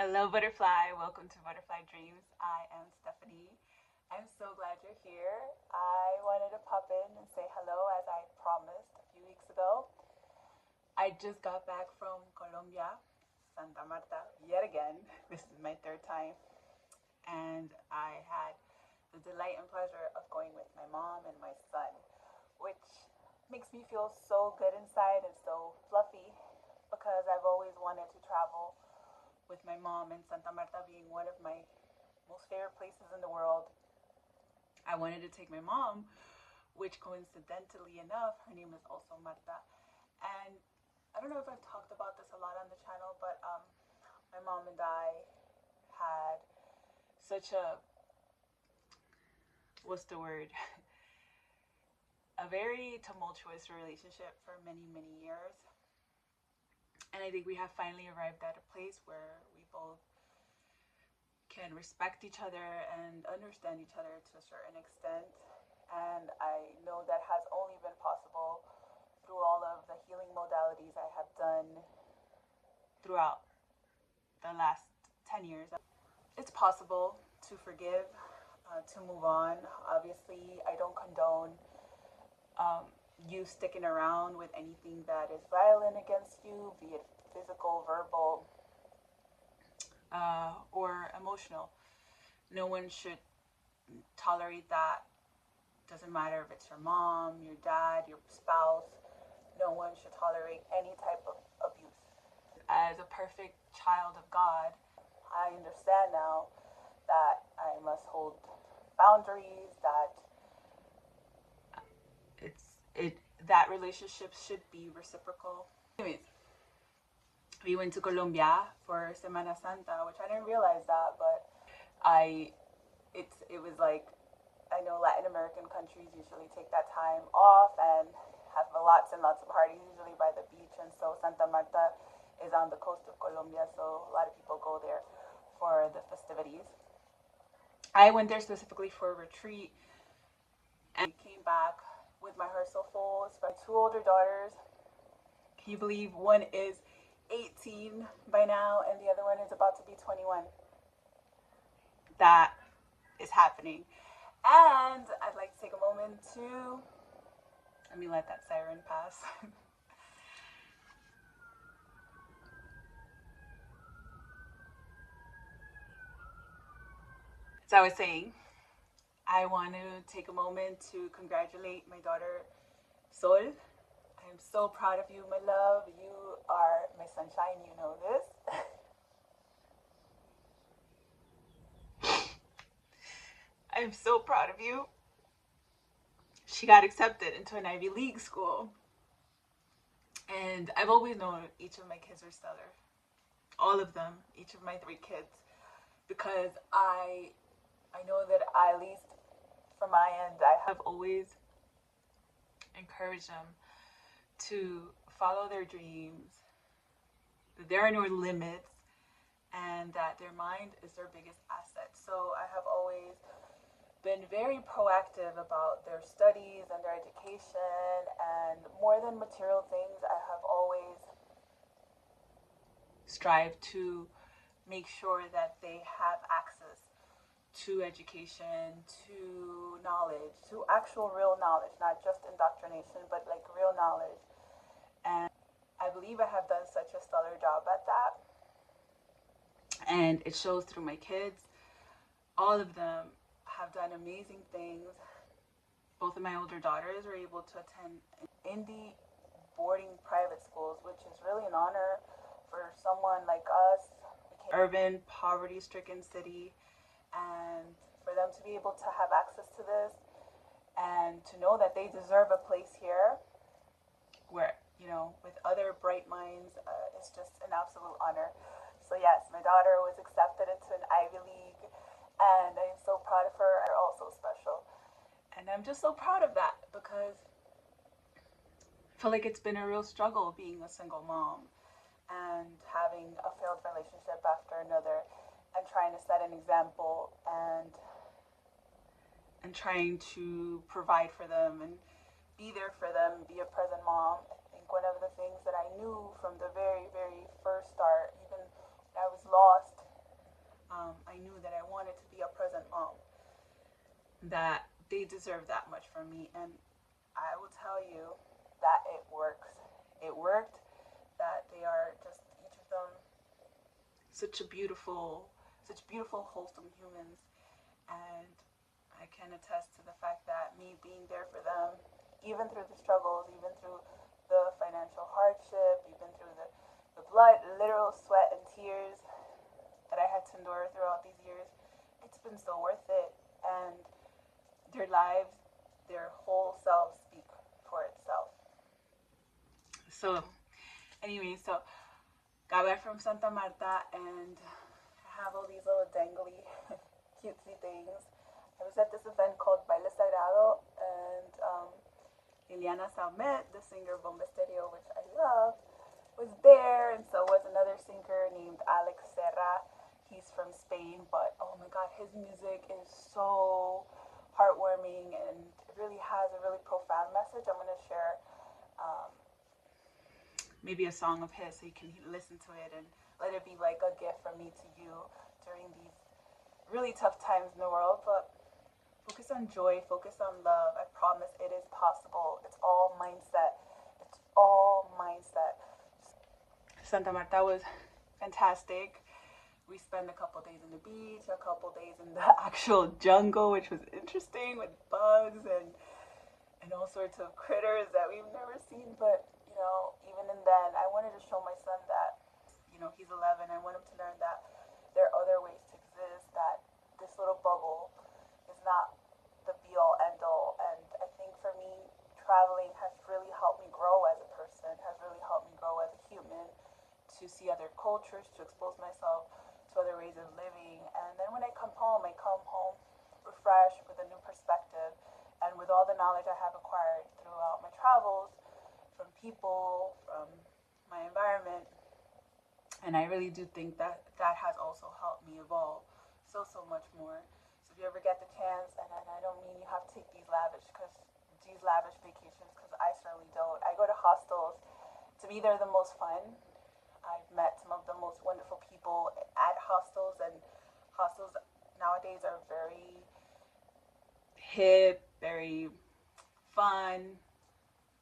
Hello, Butterfly. Welcome to Butterfly Dreams. I am Stephanie. I'm so glad you're here. I wanted to pop in and say hello as I promised a few weeks ago. I just got back from Colombia, Santa Marta, yet again. This is my third time. And I had the delight and pleasure of going with my mom and my son, which makes me feel so good inside and so fluffy because I've always wanted to travel with my mom, and Santa Marta being one of my most favorite places in the world. I wanted to take my mom, which coincidentally enough, her name is also Marta. And I don't know if I've talked about this a lot on the channel, but my mom and I had such a, what's the word? A very tumultuous relationship for many, many years. And I think we have finally arrived at a place where we both can respect each other and understand each other to a certain extent. And I know that has only been possible through all of the healing modalities I have done throughout the last 10 years. It's possible to forgive, to move on. Obviously, I don't condone you sticking around with anything that is violent against you, be it physical, verbal, or emotional. No one should tolerate that. Doesn't matter if it's your mom, your dad, your spouse. No one should tolerate any type of abuse. As a perfect child of God, I understand now that I must hold boundaries, that that relationship should be reciprocal. Anyways, we went to Colombia for Semana Santa, which I didn't realize that, but it was like, I know Latin American countries usually take that time off and have lots and lots of parties, usually by the beach, and so Santa Marta is on the coast of Colombia, so a lot of people go there for the festivities. I went there specifically for a retreat and came back with my heart so full. It's my two older daughters. Can you believe one is 18 by now and the other one is about to be 21? That is happening. And I'd like to take a moment to, let me let that siren pass. As I was saying, I want to take a moment to congratulate my daughter, Sol. I am so proud of you, my love. You are my sunshine, you know this. I am so proud of you. She got accepted into an Ivy League school. And I've always known each of my kids are stellar. All of them, each of my 3 kids. Because I know that at least from my end, I have always encouraged them to follow their dreams, that there are no limits, and that their mind is their biggest asset. So I have always been very proactive about their studies and their education, and more than material things, I have always strived to make sure that they have access to education, to knowledge, to actual real knowledge, not just indoctrination, but like real knowledge. And I believe I have done such a stellar job at that. And it shows through my kids. All of them have done amazing things. Both of my older daughters were able to attend indie boarding private schools, which is really an honor for someone like us, urban, poverty-stricken city, and for them to be able to have access to this and to know that they deserve a place here where, you know, with other bright minds, it's just an absolute honor. So yes, my daughter was accepted into an Ivy League, and I'm so proud of her. They're also special. And I'm just so proud of that because I feel like it's been a real struggle being a single mom and having a failed relationship after another, and trying to set an example and trying to provide for them and be there for them, be a present mom. I think one of the things that I knew from the very, very first start, even when I was lost that they deserve that much from me. And I will tell you that it works. It worked, that they are just each of them such beautiful, wholesome humans. And I can attest to the fact that me being there for them, even through the struggles, even through the financial hardship, even through the blood, literal sweat and tears that I had to endure throughout these years, it's been so worth it. And their lives, their whole selves speak for itself. So, anyway, so got back from Santa Marta and I have all these little dangly, cutesy things. I was at this event called Baile Sagrado, and Liliana Salmet, the singer of Bomba Stereo, which I love, was there, and so was another singer named Alex Serra. He's from Spain, but oh my god, his music is so heartwarming and it really has a really profound message. I'm going to share um, maybe a song of his so you can listen to it and let it be like a gift from me to you during these really tough times in the world. But focus on joy, focus on love. I promise it is possible. It's all mindset. It's all mindset. Santa Marta was fantastic. We spent a couple days on the beach, a couple days in the actual jungle, which was interesting with bugs and all sorts of critters that we've never seen. But, you know, even in then, I wanted to show my son that, you know, he's 11. I want him to learn that there are other ways to exist, that this little bubble is not the be-all, end-all. And I think for me, traveling has really helped me grow as a person, has really helped me grow as a human, to see other cultures, to expose myself to other ways of living. And then when I come home refreshed with a new perspective and with all the knowledge I have acquired throughout my travels, from people, from my environment. And I really do think that that has also helped me evolve so much more. So if you ever get the chance, and I don't mean you have to take these lavish vacations, because I certainly don't. I go to hostels. To me, they're the most fun. I've met some of the most wonderful people at hostels, and hostels nowadays are very hip, very fun,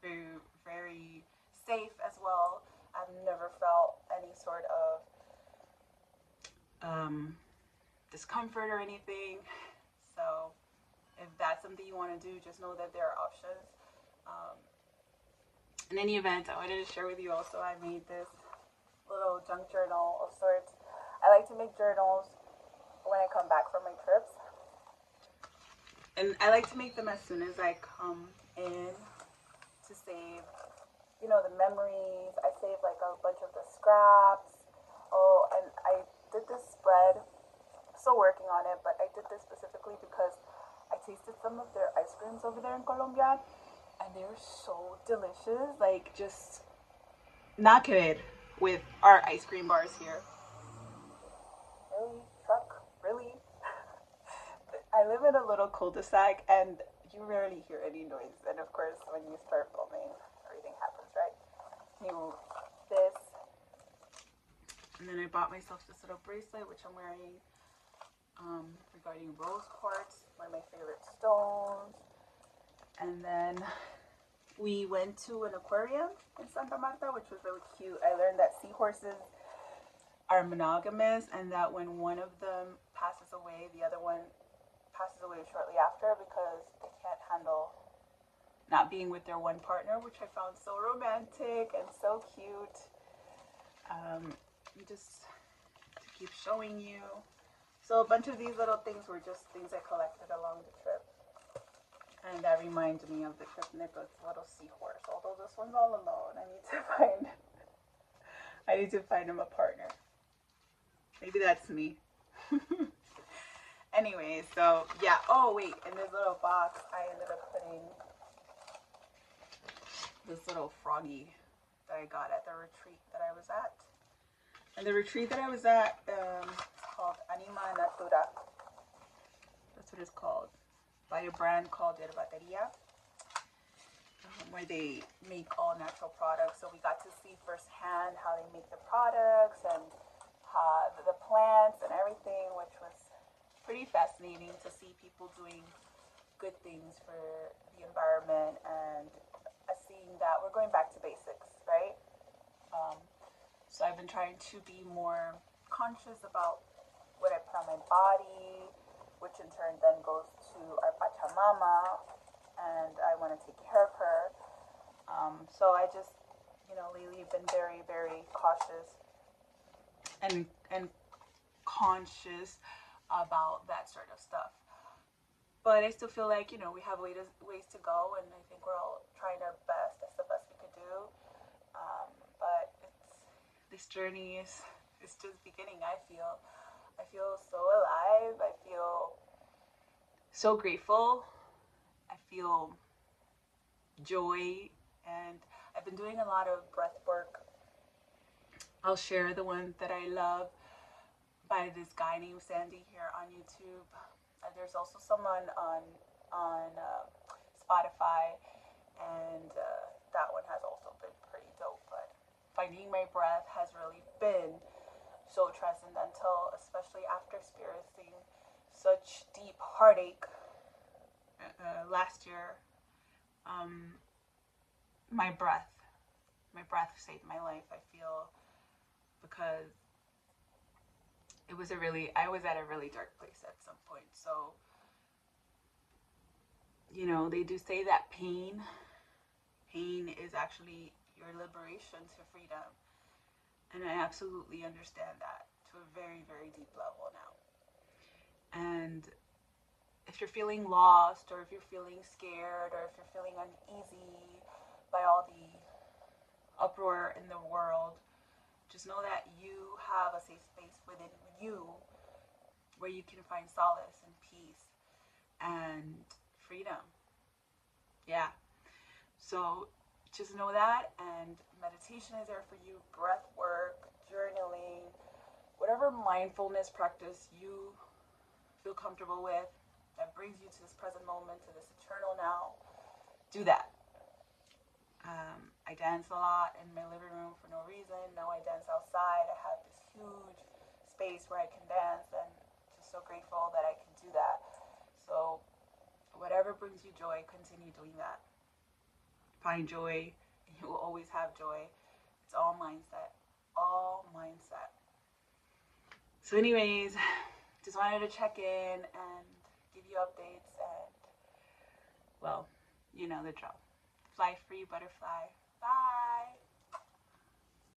very safe as well. I've never felt any sort of discomfort or anything. So if that's something you want to do, just know that there are options. Um, in any event, I wanted to share with you also, I made this little junk journal of sorts. I like to make journals when I come back from my trips. And I like to make them as soon as I come in to save, you know, the memories. I save like a bunch of the scraps. Oh, and I did this spread. I'm still working on it, but I did this specifically because I tasted some of their ice creams over there in Colombia, and they were so delicious. Like, just not good with our ice cream bars here. Really? Truck? Really? I live in a little cul-de-sac, and you rarely hear any noise. And of course, when you start filming, everything happens, right? You this, and then I bought myself this little bracelet, which I'm wearing, regarding rose quartz, one of my favorite stones. And then we went to an aquarium in Santa Marta, which was really cute. I learned that seahorses are monogamous, and that when one of them passes away, the other one passes away shortly after, because they can't handle not being with their one partner, which I found so romantic and so cute. Just to keep showing you. So a bunch of these little things were just things I collected along the trip. And that reminds me of the trip, Nicholas, little seahorse. Although this one's all alone, I need to find him a partner. Maybe that's me. Anyway, so yeah. Oh wait, in this little box, I ended up putting this little froggy that I got at the retreat that I was at. And the retreat that I was at, it's called Anima Natura. That's what it's called, by a brand called Yerbateria, where they make all natural products. So we got to see firsthand how they make the products and the plants and everything, which was pretty fascinating to see people doing good things for the environment, and seeing that we're going back to basics, right? Um, so I've been trying to be more conscious about what I put on my body, which in turn then goes to our Pachamama, and I want to take care of her. So I just, lately been very, very cautious and conscious about that sort of stuff. But I still feel like we have ways to go, and I think we're all trying our best. That's the best we could do. But this journey is just beginning. I feel so alive. I feel so grateful. I feel joy, and I've been doing a lot of breath work. I'll share the one that I love by this guy named Sandy here on YouTube. There's also someone on Spotify, and that one has also been pretty dope. But finding my breath has really been so transcendental, especially after experiencing such deep heartache last year. Um, my breath, saved my life. I feel, because I was at a really dark place at some point. So, they do say that pain is actually your liberation to freedom. And I absolutely understand that to a very, very deep level now. And if you're feeling lost, or if you're feeling scared, or if you're feeling uneasy by all the uproar in the world, just know that you have a safe space within you where you can find solace and peace and freedom. Yeah. So just know that, and meditation is there for you, breath work, journaling, whatever mindfulness practice you feel comfortable with that brings you to this present moment, to this eternal now. Do that. I dance a lot in my living room for no reason. Now I dance outside. I have this huge space where I can dance, and just so grateful that I can do that. So whatever brings you joy, continue doing that. Find joy. You will always have joy. It's all mindset. All mindset. So anyways, just wanted to check in and give you updates, and, well, you know the drill. Fly free, butterfly. Bye.